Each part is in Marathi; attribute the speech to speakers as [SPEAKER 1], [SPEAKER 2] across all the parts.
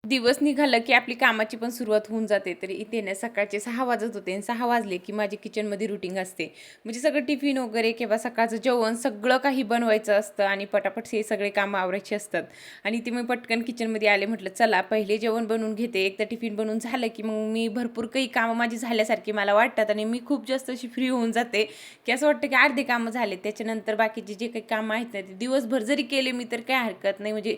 [SPEAKER 1] दिवस निघाला की आपली कामाची पण सुरुवात होऊन जाते. तर इथे ना सकाळचे 6 वाजत होते आणि 6 वाजले की माझी किचनमध्ये रुटीन असते. म्हणजे सगळं टिफिन वगैरे किंवा सकाळचं जेवण सगळं काही बनवायचं असतं आणि पटापट हे सगळे कामं आवरायची असतात. आणि ती मी पटकन किचनमध्ये आले, म्हटलं चला पहिले जेवण बनवून घेते. एकदा टिफिन बनवून झालं की मग मी भरपूर काही कामं माझी झाल्यासारखी मला वाटतात आणि मी खूप जास्त अशी फ्री होऊन जाते, की असं वाटतं की अर्धे कामं झाले. त्याच्यानंतर बाकीचे जे काही कामं आहेत ना, ते दिवसभर जरी केले मी तर काही हरकत नाही. म्हणजे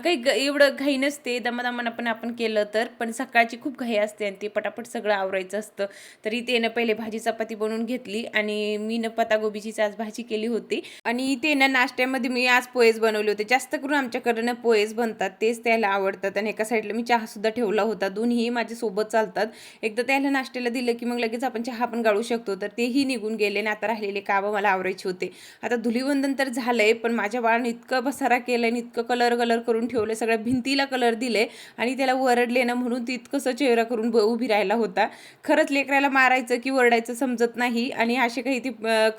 [SPEAKER 1] काही एवढं घाई नसते, दमादमानं पण आपण केलं तर. पण सकाळची खूप घाई असते आणि ते पटापट सगळं आवरायचं असतं. तरी ते ना पहिले भाजी चपाती बनवून घेतली आणि मी ना पत्ताकोबीचीच आज भाजी केली होती. आणि ते ना नाश्त्यामध्ये मी आज पोहेच बनवले होते. जास्त करून आमच्याकडे ना पोहेच बनतात, तेच त्याला आवडतात. आणि एका साईडला मी चहासुद्धा ठेवला होता. दोन्ही माझ्या सोबत चालतात. एकदा त्याला नाश्त्याला दिलं की मग लगेच आपण चहा पण गाळू शकतो. तर तेही निघून गेले आणि आता राहिलेले कामं मला आवरायचे होते. आता धुलीवंदन तर झालंय, पण माझ्या बाळाने इतकं पसारा केलाय आणि इतकं कलर कलर करून ठेवले, सगळ्या भिंतीला कलर दिले आणि त्याला वरडले ना म्हणून ती इतकंसं चेहरा करून उभी राहिला होता. खरंच लेकराला मारायचं की वरडायचं समजत नाही आणि असे काही ते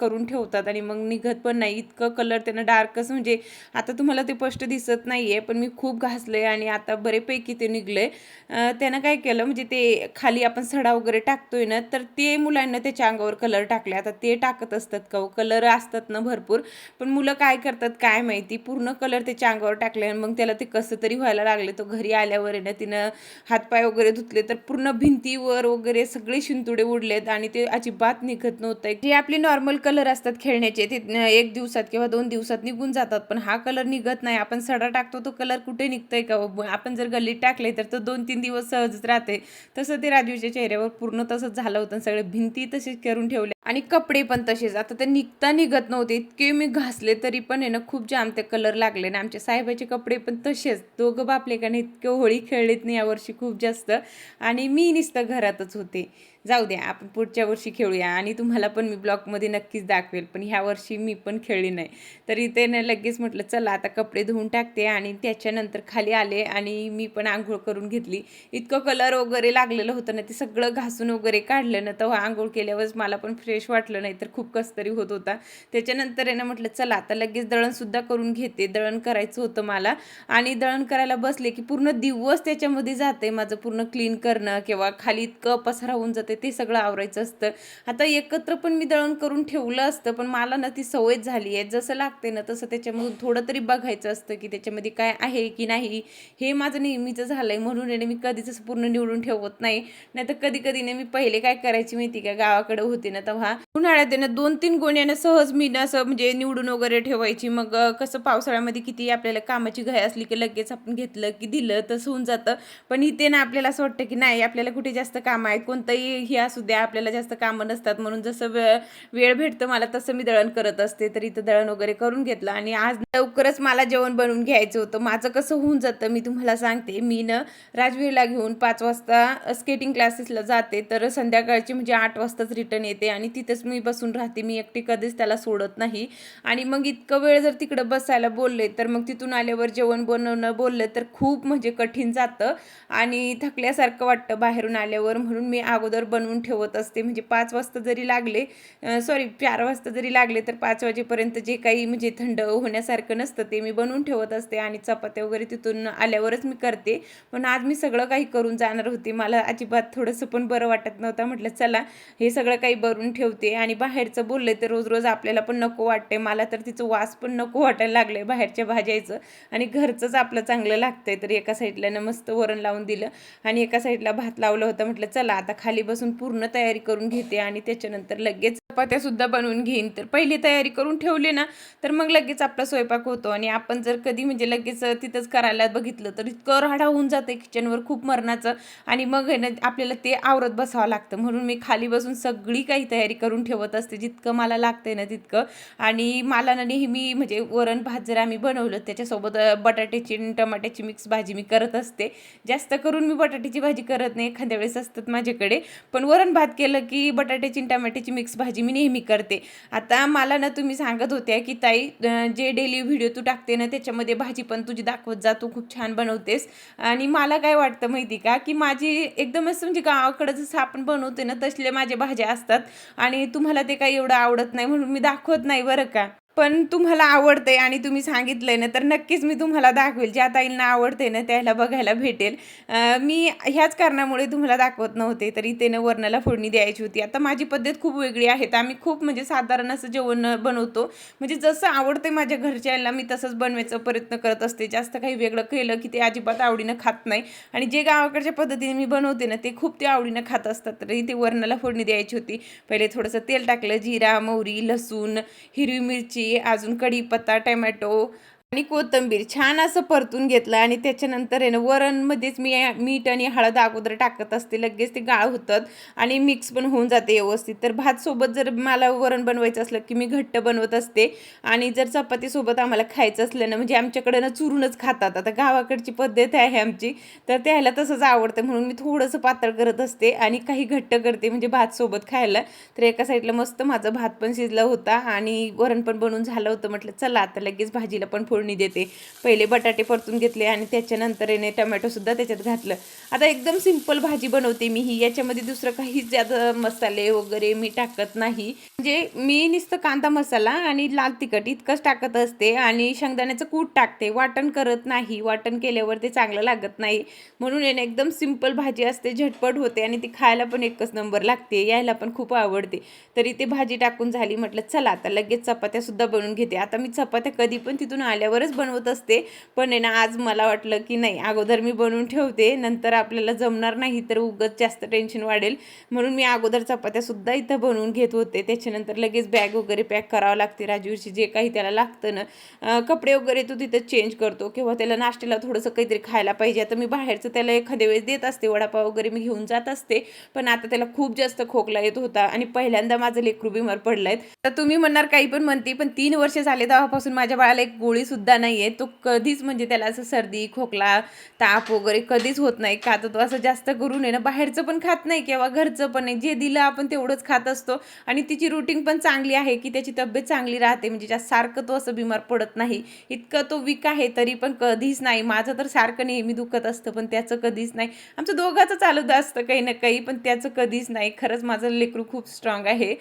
[SPEAKER 1] करून ठेवतात आणि मग निघत पण नाही. इतकं कलर त्यानं डार्कच, म्हणजे आता तुम्हाला ते स्पष्ट दिसत नाहीये, पण मी खूप घासले आणि आता बरेपैकी ते निघले. त्यानं काय केलं, म्हणजे ते खाली आपण सडा वगैरे टाकतोय ना, तर ते मुलांना त्याच्या अंगावर कलर टाकले. आता ते टाकत असतात का, कलर असतात ना भरपूर, पण मुलं काय करतात काय माहिती, पूर्ण कलर त्याच्या अंगावर टाकले आणि मग त्याला ते कसं तरी व्हायला लागले. तो घरी आल्यावर आहे ना, तिनं हातपाय वगैरे धुतले तर पूर्ण भिंतीवर वगैरे सगळे शिंतोडे उडलेत आणि ते अजिबात निघत नव्हतं. जे आपले नॉर्मल कलर असतात खेळण्याचे ते 1 दिवसात किंवा 2 दिवसात निघून जातात, पण हा कलर निघत नाही. आपण सडा टाकतो तो कलर कुठे निघतोय का? आपण जर गल्लीत टाकले तर तो 2-3 दिवस सहजच राहते. तसं ते राजवीच्या चेहऱ्यावर पूर्ण तसंच झालं होतं. सगळे भिंती तशीच करून ठेवल्या आणि कपडे पण तसेच. आता ते निघत नव्हते. इतके मी घासले तरी पण आहे ना, खूप जाम ते कलर लागले ना. आमच्या साहेबाचे कपडे पण तसेच. दोघं बापले का नाही, इतके होळी खेळलीत नाही यावर्षी खूप जास्त आणि मी नुसतं घरातच होते. जाऊ द्या, आपण पुढच्या वर्षी खेळूया आणि तुम्हाला पण मी ब्लॉगमध्ये नक्कीच दाखवेल. पण ह्या वर्षी मी पण खेळली नाही. तरी ते ना लगेच म्हटलं चला आता कपडे धुवून टाकते आणि त्याच्यानंतर खाली आले आणि मी पण अंघोळ करून घेतली. इतकं कलर वगैरे लागलेलं होतं ना, ते सगळं घासून वगैरे काढलं ना, तेव्हा अंघोळ केल्यावरच मला पण फ्रेश वाटलं, नाही तर खूप कसतरी होत होता. त्याच्यानंतर आहे ना म्हटलं चला आता लगेच दळणसुद्धा करून घेते. दळण करायचं होतं मला आणि दळण करायला बसले की पूर्ण दिवस त्याच्यामध्ये जाते माझं. पूर्ण क्लीन करणं किंवा खाली इतकं पसारा होऊन जाते, ते सगळं आवरायचं असतं. आता एकत्र पण मी दळण करून ठेवलं असतं, पण मला ना ती सवयच झाली आहे. जसं लागते ना तसं त्याच्यामधून थोडं तरी बघायचं असतं की त्याच्यामध्ये काय आहे की नाही. हे माझं नेहमीचं झालंय, म्हणून मी कधीच असं पूर्ण निवडून ठेवत नाही. नाहीतर कधी-कधी ना मी पहिले काय करायची माहिती का, गावाकडे होते ना तेव्हा उन्हाळ्यात आहे ना 2-3 गोण्यानं सहज मी ना असं म्हणजे निवडून वगैरे ठेवायची. मग कसं पावसाळ्यामध्ये किती आपल्याला कामाची घाई असली की लगेच आपण घेतलं की दिलं तसं होऊन जातं. पण इथे ना आपल्याला असं वाटतं की नाही, आपल्याला कुठे जास्त कामं आहेत, कोणतंही हे असू द्या, आपल्याला जास्त कामं नसतात. म्हणून जसं वेळ भेटतं मला तसं मी दळण करत असते. तर इथं दळण वगैरे करून घेतलं आणि आज लवकरच मला जेवण बनवून घ्यायचं होतं. माझं कसं होऊन जातं मी तुम्हाला सांगते. मी ना राजवीरला घेऊन 5 वाजता स्केटिंग क्लासेसला जाते, तर संध्याकाळची म्हणजे 8 वाजताच रिटर्न येते आणि तिथेच मी बसून राहते. मी एकटी कधीच त्याला सोडत नाही आणि मग इतकं वेळ जर तिकडं बसायला बोलले तर मग तिथून आल्यावर जेवण बनवणं बोललं तर खूप म्हणजे कठीण जातं आणि थकल्यासारखं वाटतं बाहेरून आल्यावर. म्हणून मी अगोदर बनवून ठेवत असते. म्हणजे 5 वाजता जरी लागले, सॉरी 4 वाजता जरी लागले तर 5 वाजेपर्यंत जे काही म्हणजे थंड होण्यासारखं नसतं ते मी बनवून ठेवत असते आणि चपात्या वगैरे तिथून आल्यावरच मी करते. पण आज मी सगळं काही करून जाणार होते. मला अजिबात थोडंसं पण बरं वाटत नव्हतं. म्हटलं चला हे सगळं काही बनवून ठेवते आणि बाहेरचं बोलले तर रोज रोज आपल्याला पण नको वाटते. मला तर तिचं वास पण नको वाटायला लागलंय बाहेरच्या भाज्याचं आणि घरचंच आपलं चांगलं लागतंय. तर एका साईडला ना मस्त वरण लावून दिलं आणि एका साईडला भात लावलं होतं. म्हटलं चला आता खाली बसून पूर्ण तयारी करून घेते आणि त्याच्यानंतर लगेच चपात्या सुद्धा बनवून घेईन. तर पहिली तयारी करून ठेवली ना तर मग लगेच आपला स्वयंपाक होतो. आणि आपण जर कधी म्हणजे लगेच तिथंच करायला बघितलं तर इतकं राडा होऊन जाते किचनवर खूप मरणाचं आणि मग आहे ना आपल्याला ते आवरत बसावं लागतं. म्हणून मी खाली बसून सगळी काही तयारी करून ठेवत असते, जितकं मला लागतंय ना तितकं. आणि मला ना नेहमी म्हणजे वरण भात जर आम्ही बनवलं त्याच्यासोबत बटाट्याची आणि टमाट्याची मिक्स भाजी मी करत असते. जास्त करून मी बटाट्याची भाजी करत नाही, एखाद्या वेळेस असतात माझ्याकडे. पण वरण भात केलं की बटाट्याची आणि टमाट्याची मिक्स भाजी मी नेहमी करते. आता मला ना तुम्ही सांगत होत्या की ताई जे डेली व्हिडिओ तू टाकते ना त्याच्यामध्ये भाजी पण तुझी दाखवत जा, तू खूप छान बनवतेस. आणि मला काय वाटतं माहिती का, की माझी एकदम असं म्हणजे गावाकडं जसं आपण बनवते ना तसले माझ्या भाज्या असतात आणि तुम्हाला ते काही एवढं आवडत नाही म्हणून मी दाखवत नाही बरं का. पण तुम्हाला आवडते आणि तुम्ही सांगितलंय ना, तर नक्कीच मी तुम्हाला दाखवेल. ज्या ताईंना आवडते ना, त्याला बघायला भेटेल. मी ह्याच कारणामुळे तुम्हाला दाखवत नव्हते. तर इथे ना वरणाला फोडणी द्यायची होती. आता माझी पद्धत खूप वेगळी आहे. तर आम्ही खूप म्हणजे साधारण असं जेवण बनवतो. म्हणजे जसं आवडते माझ्या घरच्यांना मी तसंच बनवायचा प्रयत्न करत असते. जास्त काही वेगळं केलं की ते अजिबात आवडीनं खात नाही आणि जे गावाकडच्या पद्धतीने मी बनवते ना, ते खूप ते आवडीनं खात असतात. तर इथे वरणाला फोडणी द्यायची होती. पहिले थोडंसं तेल टाकलं, जिरा, मोहरी, लसूण, हिरवी मिरची, अजून कढीपत्ता, टोमॅटो आणि कोथिंबीर छान असं परतून घेतलं आणि त्याच्यानंतर आहे ना वरणमध्येच मी मीठ आणि हळद अगोदर टाकत असते. लगेच ते गाळ होतात आणि मिक्स पण होऊन जाते व्यवस्थित. तर भातसोबत जर मला वरण बनवायचं असलं की मी घट्ट बनवत असते आणि जर चपातीसोबत आम्हाला खायचं असलं ना, म्हणजे आमच्याकडे ना चुरूनच खातात. आता गावाकडची पद्धत आहे आमची, तर त्याला तसंच आवडतं म्हणून मी थोडंसं पातळ करत असते आणि काही घट्ट करते म्हणजे भातसोबत खायला. तर एका साईडला मस्त माझा भात पण शिजला होता आणि वरण पण बनवून झालं होतं. म्हटलं चला आता लगेच भाजीला पण फोडणी देते. पहिले बटाटे परतून घेतले आणि त्याच्यानंतर येणे टोमॅटोसुद्धा त्याच्यात घातलं. आता एकदम सिंपल भाजी बनवते मी ही. याच्यामध्ये दुसरं काहीच ज्यादा मसाले वगैरे मी टाकत नाही. म्हणजे मी नुसतं कांदा मसाला आणि लाल तिखट इतकंच टाकत असते आणि शेंगदाण्याचं कूट टाकते. वाटण करत नाही. वाटण केल्यावर ते चांगलं लागत नाही. म्हणून आहे ना एकदम सिंपल भाजी असते, झटपट होते आणि ती खायला पण एकच नंबर लागते. यायला पण खूप आवडते. तरी ते भाजी टाकून झाली. म्हटलं चला आता लगेच चपात्यासुद्धा बनवून घेते. आता मी चपात्या कधी पण तिथून आल्यावरच बनवत असते. पण आहे ना आज मला वाटलं की नाही, अगोदर मी बनवून ठेवते, नंतर आपल्याला जमणार नाही तर उगाच जास्त टेन्शन वाढेल. म्हणून मी अगोदर चपात्यासुद्धा इथं बनवून घेत होते. त्याच्यानंतर लगेच बॅग वगैरे पॅक करावं लागते. राजवीरची जे काही त्याला लागतं ना, कपडे वगैरे तो तिथं चेंज करतो किंवा त्याला नाश्त्याला थोडंसं काहीतरी खायला पाहिजे. आता मी बाहेरचं त्याला एखाद्या वेळेस देत असते, वडापाव वगैरे मी घेऊन जात असते. पण आता त्याला खूप जास्त खोकला येत होता आणि पहिल्यांदा माझं लेकरू बिमार पडलाय. तर तुम्ही म्हणणार काही पण म्हणते, पण 3 वर्ष झाले तेव्हापासून माझ्या बाळाला एक गोळी सुद्धा नाहीये. तो कधीच म्हणजे त्याला असं सर्दी, खोकला, ताप वगैरे कधीच होत नाही. का तर तो असं जास्त करून आहे ना बाहेरचं पण खात नाही किंवा घरचं पण नाही. जे दिलं आपण तेवढंच खात असतो आणि तिची रुटीन पण चांगली आहे की त्याची तब्येत चांगली राहते. म्हणजे जास्त सारखं तो असं बिमार पडत नाही. इतकं तो वीक आहे तरी पण कधीच नाही. माझं तर सारखं नेहमी दुखत असतं, पण त्याचं कधीच नाही. आमचं दोघांचं चालत असतं काही ना काही, पण त्याचं कधीच नाही. खरंच माझं लेकरू खूप स्ट्रॉंग आहे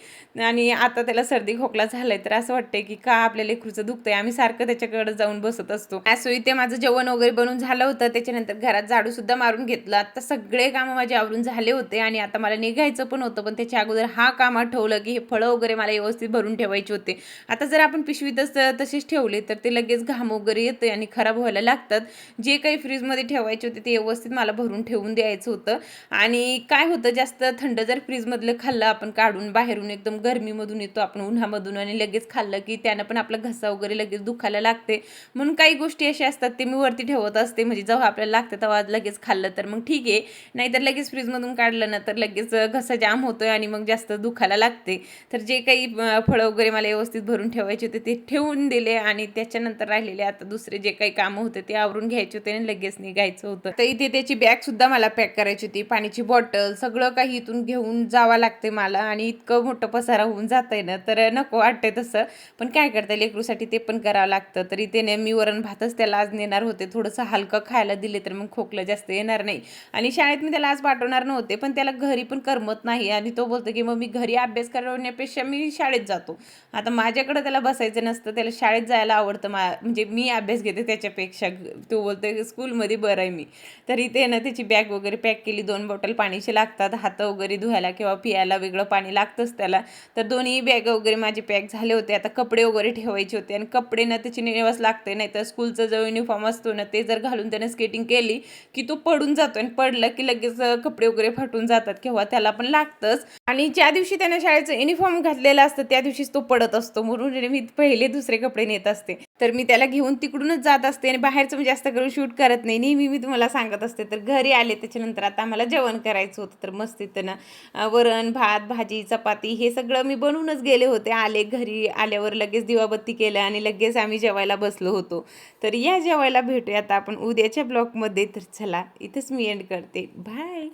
[SPEAKER 1] आणि आता त्याला सर्दी खोकला झालाय तर असं वाटतंय की का आपल्या लेकरूचं दुखतंय. आम्ही सारखं त्याच्याकडे जाऊन बसत असतो. असो इथे माझं जेवण वगैरे बनवून झालं होतं. त्याच्यानंतर घरात झाडू सुद्धा मारून घेतलं. आता सगळे कामं माझे आवरून झाले होते आणि आता मला निघायचं पण होतं, पण त्याच्या अगोदर हा काम आठवलं की हे फळं वगैरे मला व्यवस्थित भरून ठेवायचे होते. आता जर आपण पिशवीतच तसेच ठेवले तर ते लगेच घाम वगैरे येते आणि खराब व्हायला लागतात. जे काही फ्रीजमध्ये ठेवायचे होते ते व्यवस्थित मला भरून ठेवून द्यायचं होतं. आणि काय होतं, जास्त थंड जर फ्रीजमधलं खाल्लं आपण काढून बाहेरून, एकदम गरमीमधून येतो आपण उन्हामधून आणि लगेच खाल्लं की त्यानं पण आपला घसा वगैरे लगेच दुखायला लागते. म्हणून काही गोष्टी अशा असतात ते मी वरती ठेवत असते, म्हणजे जेव्हा आपल्याला लागतं तेव्हा लगेच खाल्लं तर मग ठीक आहे. नाहीतर लगेच फ्रीजमधून काढलं ना तर लगेच घसा जाम होतोय आणि मग जास्त दुखायला लागते. तर जे काही फळं वगैरे मला व्यवस्थित भरून ठेवायचे होते ते ठेवून दिले आणि त्याच्यानंतर राहिलेले आता दुसरे जे काही कामं होते ते आवरून घ्यायचे होते आणि लगेच निघायचं होतं. तर इथे त्याची बॅग सुद्धा मला पॅक करायची होती, पाण्याची बॉटल सगळं काही इथून घेऊन जावं लागते मला आणि इतकं मोठं पसारा होऊन जातंय ना तर नको वाटतंय तसं, पण काय करता लेकरूसाठी ते पण करावं लागतं. तर इथे मी वरण भातच त्याला आज नेणार होते. थोडंसं हलकं खायला दिले तर मग खोकलं जास्त येणार नाही आणि शाळेत मी त्याला आज पाठवणार नव्हते, पण त्याला घरी पण करमत नाही आणि तो बोलतो की मग मी घरी अभ्यास करवण्यापेक्षा मी शाळेत जातो. आता माझ्याकडे त्याला बसायचं नसतं, त्याला शाळेत जायला आवडतं. म्हणजे मी अभ्यास घेते त्याच्यापेक्षा. तो बोलतो स्कूलमध्ये बरं आहे मी. तर इथे ना त्याची बॅग वगैरे पॅक केली. 2 बॉटल पाण्याचे लागतात, हात वगैरे धुवायला किंवा पियाला वेगळं पाणी लागतंच त्याला. तर दोन्ही बॅग वगैरे माझे पॅक झाले होते. आता कपडे वगैरे ठेवायचे होते आणि कपडे ना त्याची नेवाच लागते, नाही तर स्कूलचा जो युनिफॉर्म असतो ना ते जर घालून त्याने स्केटिंग केली की तो पडून जातो आणि पडलं की लगेच कपडे वगैरे फाटून जातात किंवा त्याला पण लागतंच. आणि ज्या दिवशी त्याने शाळेचं युनिफॉर्म घातलेलं असतं त्या दिवशीच तो पडत असतो, म्हणून मी पहिले दुसरे कपडे नेत असते. तर मी त्याला घेऊन तिकडूनच जात असते आणि बाहेरचं मी जास्त करून शूट करत नाही. नेहमी मी तुम्हाला सांगत असते. तर घरी आले त्याच्यानंतर आता आम्हाला जेवण करायचं होतं. तर मस्त इथं ना वरण भात भाजी चपाती हे सगळं मी बनवूनच गेले होते. आले घरी आल्यावर लगेच दिवाबत्ती केलं आणि लगेच आम्ही जेवायला बसलो होतो. तर या जेवायला भेटूया आता आपण उद्याच्या ब्लॉगमध्ये. तर चला इथंच मी एंड करते. बाय.